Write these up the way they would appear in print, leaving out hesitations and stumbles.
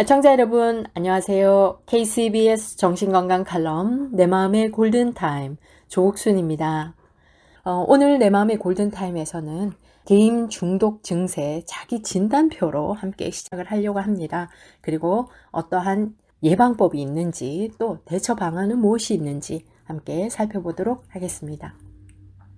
애청자 여러분, 안녕하세요. KCBS 정신건강 칼럼 내 마음의 골든타임 조옥순입니다. 오늘 내 마음의 골든타임에서는 게임 중독 증세 자기 진단표로 함께 시작을 하려고 합니다. 그리고 어떠한 예방법이 있는지 또 대처 방안은 무엇이 있는지 함께 살펴보도록 하겠습니다.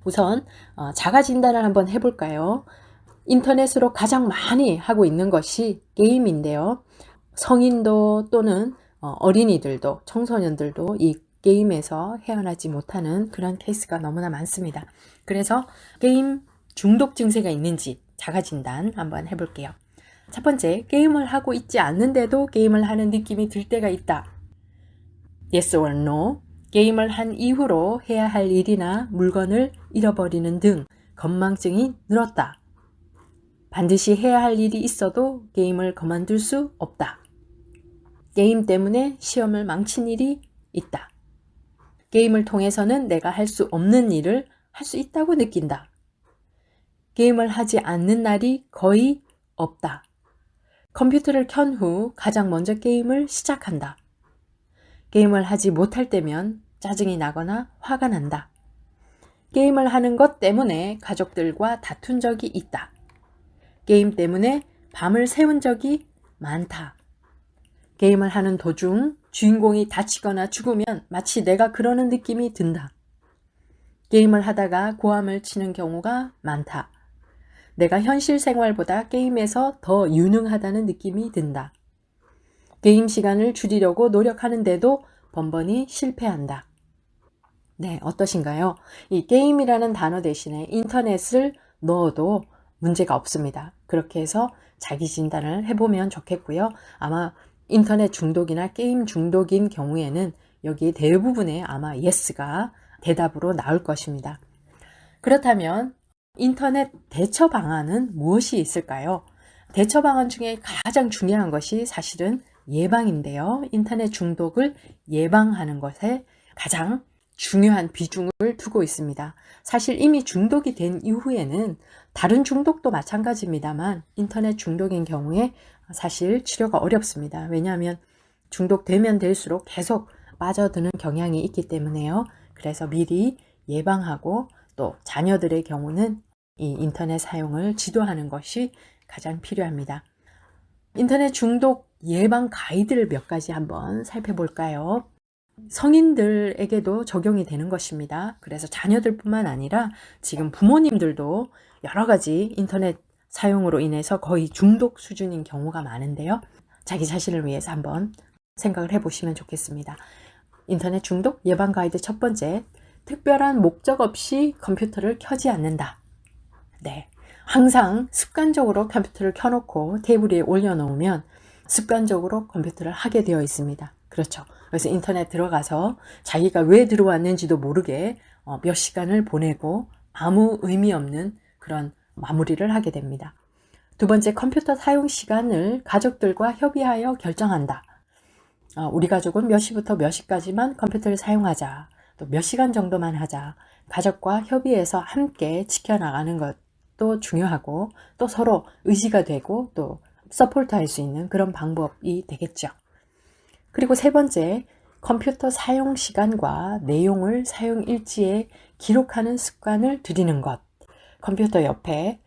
우선 자가 진단을 한번 해볼까요? 인터넷으로 가장 많이 하고 있는 것이 게임인데요. 성인도 또는 어린이들도 청소년들도 이 게임에서 헤어나지 못하는 그런 케이스가 너무나 많습니다. 그래서 게임 중독 증세가 있는지 자가진단 한번 해볼게요. 첫 번째, 게임을 하고 있지 않는데도 게임을 하는 느낌이 들 때가 있다. Yes or no? 게임을 한 이후로 해야 할 일이나 물건을 잃어버리는 등 건망증이 늘었다. 반드시 해야 할 일이 있어도 게임을 그만둘 수 없다. 게임 때문에 시험을 망친 일이 있다. 게임을 통해서는 내가 할 수 없는 일을 할 수 있다고 느낀다. 게임을 하지 않는 날이 거의 없다. 컴퓨터를 켠 후 가장 먼저 게임을 시작한다. 게임을 하지 못할 때면 짜증이 나거나 화가 난다. 게임을 하는 것 때문에 가족들과 다툰 적이 있다. 게임 때문에 밤을 새운 적이 많다. 게임을 하는 도중 주인공이 다치거나 죽으면 마치 내가 그러는 느낌이 든다. 게임을 하다가 고함을 치는 경우가 많다. 내가 현실 생활보다 게임에서 더 유능하다는 느낌이 든다. 게임 시간을 줄이려고 노력하는데도 번번이 실패한다. 네, 어떠신가요? 이 게임이라는 단어 대신에 인터넷을 넣어도 문제가 없습니다. 그렇게 해서 자기 진단을 해보면 좋겠고요. 아마 인터넷 중독이나 게임 중독인 경우에는 여기 대부분의 아마 yes가 대답으로 나올 것입니다. 그렇다면 인터넷 대처 방안은 무엇이 있을까요? 대처 방안 중에 가장 중요한 것이 사실은 예방인데요. 인터넷 중독을 예방하는 것에 가장 중요한 비중을 두고 있습니다. 사실 이미 중독이 된 이후에는 다른 중독도 마찬가지입니다만 인터넷 중독인 경우에 사실 치료가 어렵습니다. 왜냐하면 중독되면 될수록 계속 빠져드는 경향이 있기 때문에요. 그래서 미리 예방하고 또 자녀들의 경우는 이 인터넷 사용을 지도하는 것이 가장 필요합니다. 인터넷 중독 예방 가이드를 몇 가지 한번 살펴볼까요? 성인들에게도 적용이 되는 것입니다. 그래서 자녀들뿐만 아니라 지금 부모님들도 여러 가지 인터넷 사용으로 인해서 거의 중독 수준인 경우가 많은데요. 자기 자신을 위해서 한번 생각을 해보시면 좋겠습니다. 인터넷 중독 예방 가이드 첫 번째, 특별한 목적 없이 컴퓨터를 켜지 않는다. 네, 항상 습관적으로 컴퓨터를 켜놓고 테이블 위에 올려놓으면 습관적으로 컴퓨터를 하게 되어 있습니다. 그렇죠. 그래서 인터넷 들어가서 자기가 왜 들어왔는지도 모르게 몇 시간을 보내고 아무 의미 없는 그런 마무리를 하게 됩니다. 두 번째, 컴퓨터 사용 시간을 가족들과 협의하여 결정한다. 우리 가족은 몇 시부터 몇 시까지만 컴퓨터를 사용하자. 또 몇 시간 정도만 하자. 가족과 협의해서 함께 지켜나가는 것도 중요하고 또 서로 의지가 되고 또 서포트할 수 있는 그런 방법이 되겠죠. 그리고 세 번째, 컴퓨터 사용 시간과 내용을 사용 일지에 기록하는 습관을 들이는 것. 컴퓨터 옆에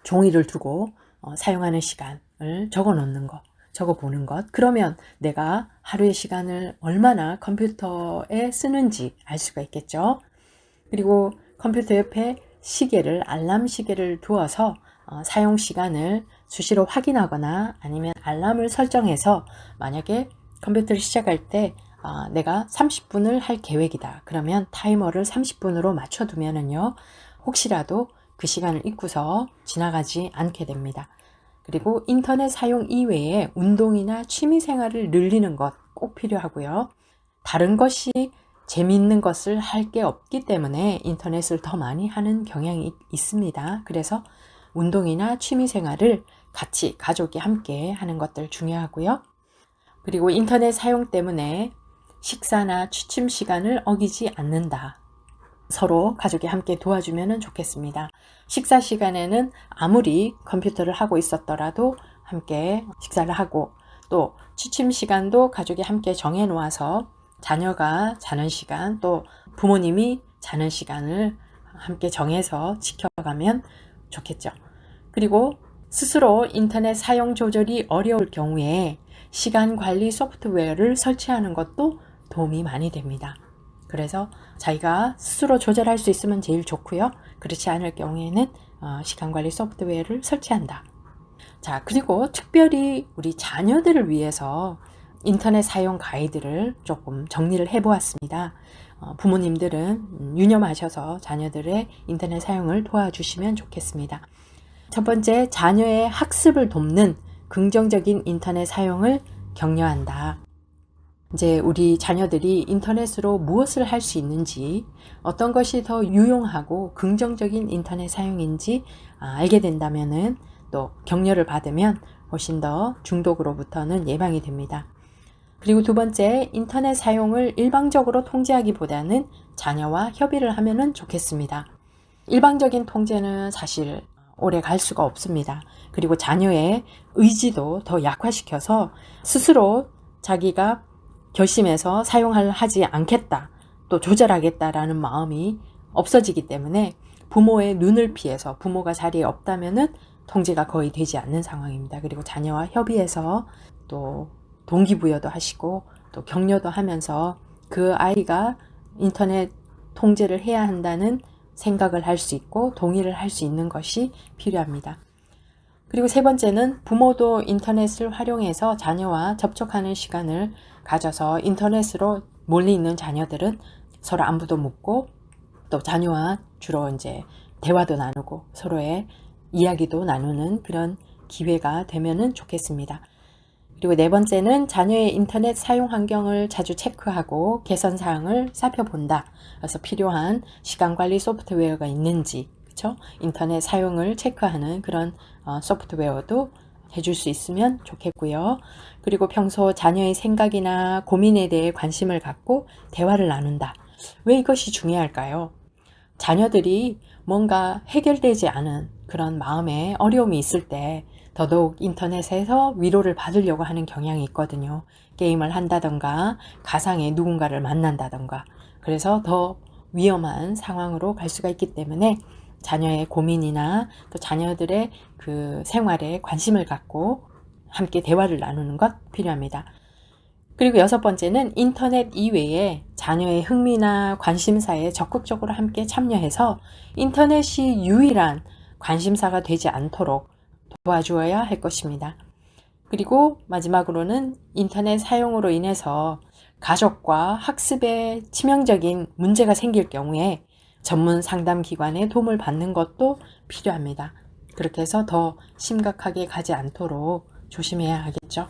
종이를 두고 사용하는 시간을 적어 놓는 것, 적어 보는 것. 그러면 내가 하루의 시간을 얼마나 컴퓨터에 쓰는지 알 수가 있겠죠. 그리고 컴퓨터 옆에 시계를, 알람 시계를 두어서 사용 시간을 수시로 확인하거나 아니면 알람을 설정해서 만약에 컴퓨터를 시작할 때 내가 30분을 할 계획이다. 그러면 타이머를 30분으로 맞춰두면은요, 혹시라도 그 시간을 잊고서 지나가지 않게 됩니다. 그리고 인터넷 사용 이외에 운동이나 취미 생활을 늘리는 것 꼭 필요하고요. 다른 것이 재미있는 것을 할 게 없기 때문에 인터넷을 더 많이 하는 경향이 있습니다. 그래서 운동이나 취미 생활을 같이 가족이 함께 하는 것들 중요하고요. 그리고 인터넷 사용 때문에 식사나 취침 시간을 어기지 않는다. 서로 가족이 함께 도와주면 좋겠습니다. 식사 시간에는 아무리 컴퓨터를 하고 있었더라도 함께 식사를 하고 또 취침 시간도 가족이 함께 정해 놓아서 자녀가 자는 시간, 또 부모님이 자는 시간을 함께 정해서 지켜가면 좋겠죠. 그리고 스스로 인터넷 사용 조절이 어려울 경우에 시간 관리 소프트웨어를 설치하는 것도 도움이 많이 됩니다. 그래서 자기가 스스로 조절할 수 있으면 제일 좋고요. 그렇지 않을 경우에는 시간 관리 소프트웨어를 설치한다. 자, 그리고 특별히 우리 자녀들을 위해서 인터넷 사용 가이드를 조금 정리를 해보았습니다. 부모님들은 유념하셔서 자녀들의 인터넷 사용을 도와주시면 좋겠습니다. 첫 번째, 자녀의 학습을 돕는 긍정적인 인터넷 사용을 격려한다. 이제 우리 자녀들이 인터넷으로 무엇을 할 수 있는지, 어떤 것이 더 유용하고 긍정적인 인터넷 사용인지 알게 된다면은 또 격려를 받으면 훨씬 더 중독으로부터는 예방이 됩니다. 그리고 두 번째, 인터넷 사용을 일방적으로 통제하기보다는 자녀와 협의를 하면은 좋겠습니다. 일방적인 통제는 사실 오래 갈 수가 없습니다. 그리고 자녀의 의지도 더 약화시켜서 스스로 자기가 결심해서 하지 않겠다, 또 조절하겠다라는 마음이 없어지기 때문에 부모의 눈을 피해서 부모가 자리에 없다면은 통제가 거의 되지 않는 상황입니다. 그리고 자녀와 협의해서 또 동기부여도 하시고 또 격려도 하면서 그 아이가 인터넷 통제를 해야 한다는 생각을 할 수 있고 동의를 할 수 있는 것이 필요합니다. 그리고 세 번째는 부모도 인터넷을 활용해서 자녀와 접촉하는 시간을 가져서 인터넷으로 몰리 있는 자녀들은 서로 안부도 묻고 또 자녀와 주로 이제 대화도 나누고 서로의 이야기도 나누는 그런 기회가 되면은 좋겠습니다. 그리고 네 번째는 자녀의 인터넷 사용 환경을 자주 체크하고 개선 사항을 살펴본다. 그래서 필요한 시간 관리 소프트웨어가 있는지, 그렇죠? 인터넷 사용을 체크하는 그런 소프트웨어도 해줄 수 있으면 좋겠고요. 그리고 평소 자녀의 생각이나 고민에 대해 관심을 갖고 대화를 나눈다. 왜 이것이 중요할까요? 자녀들이 뭔가 해결되지 않은 그런 마음에 어려움이 있을 때 더더욱 인터넷에서 위로를 받으려고 하는 경향이 있거든요. 게임을 한다던가 가상의 누군가를 만난다던가 그래서 더 위험한 상황으로 갈 수가 있기 때문에 자녀의 고민이나 또 자녀들의 그 생활에 관심을 갖고 함께 대화를 나누는 것 필요합니다. 그리고 여섯 번째는 인터넷 이외에 자녀의 흥미나 관심사에 적극적으로 함께 참여해서 인터넷이 유일한 관심사가 되지 않도록 도와주어야 할 것입니다. 그리고 마지막으로는 인터넷 사용으로 인해서 가족과 학습에 치명적인 문제가 생길 경우에 전문 상담 기관의 도움을 받는 것도 필요합니다. 그렇게 해서 더 심각하게 가지 않도록 조심해야 하겠죠.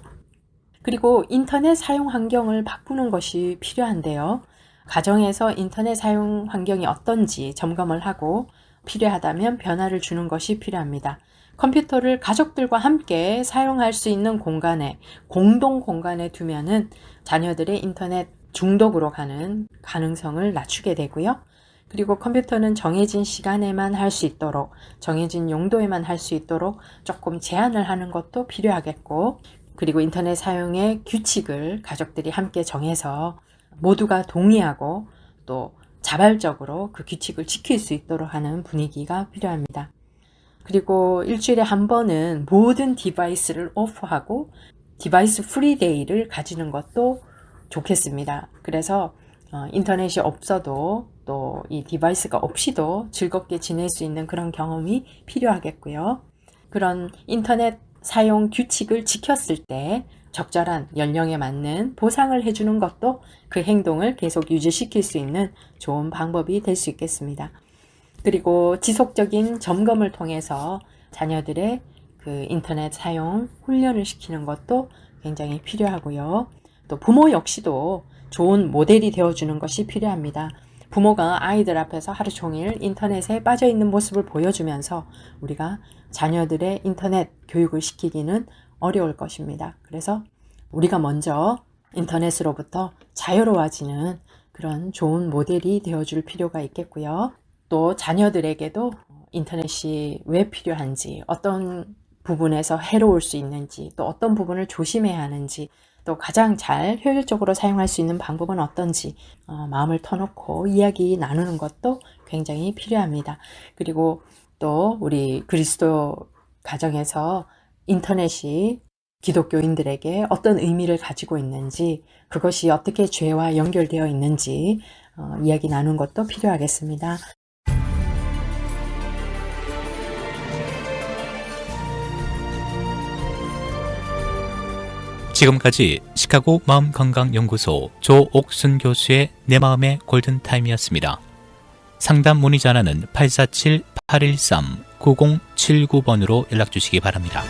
그리고 인터넷 사용 환경을 바꾸는 것이 필요한데요. 가정에서 인터넷 사용 환경이 어떤지 점검을 하고 필요하다면 변화를 주는 것이 필요합니다. 컴퓨터를 가족들과 함께 사용할 수 있는 공간에, 공동 공간에 두면은 자녀들의 인터넷 중독으로 가는 가능성을 낮추게 되고요. 그리고 컴퓨터는 정해진 시간에만 할 수 있도록, 정해진 용도에만 할 수 있도록 조금 제한을 하는 것도 필요하겠고, 그리고 인터넷 사용의 규칙을 가족들이 함께 정해서 모두가 동의하고 또 자발적으로 그 규칙을 지킬 수 있도록 하는 분위기가 필요합니다. 그리고 일주일에 한 번은 모든 디바이스를 오프하고 디바이스 프리 데이를 가지는 것도 좋겠습니다. 그래서 인터넷이 없어도 또 이 디바이스가 없이도 즐겁게 지낼 수 있는 그런 경험이 필요하겠고요. 그런 인터넷 사용 규칙을 지켰을 때 적절한 연령에 맞는 보상을 해주는 것도 그 행동을 계속 유지시킬 수 있는 좋은 방법이 될 수 있겠습니다. 그리고 지속적인 점검을 통해서 자녀들의 그 인터넷 사용 훈련을 시키는 것도 굉장히 필요하고요. 또 부모 역시도 좋은 모델이 되어주는 것이 필요합니다. 부모가 아이들 앞에서 하루 종일 인터넷에 빠져 있는 모습을 보여주면서 우리가 자녀들의 인터넷 교육을 시키기는 어려울 것입니다. 그래서 우리가 먼저 인터넷으로부터 자유로워지는 그런 좋은 모델이 되어줄 필요가 있겠고요. 또 자녀들에게도 인터넷이 왜 필요한지, 어떤 부분에서 해로울 수 있는지, 또 어떤 부분을 조심해야 하는지, 또 가장 잘 효율적으로 사용할 수 있는 방법은 어떤지 마음을 터놓고 이야기 나누는 것도 굉장히 필요합니다. 그리고 또 우리 그리스도 가정에서 인터넷이 기독교인들에게 어떤 의미를 가지고 있는지, 그것이 어떻게 죄와 연결되어 있는지 이야기 나누는 것도 필요하겠습니다. 지금까지 시카고 마음건강연구소 조옥순 교수의 내 마음의 골든타임이었습니다. 상담 문의 전화는 847-813-9079번으로 연락 주시기 바랍니다.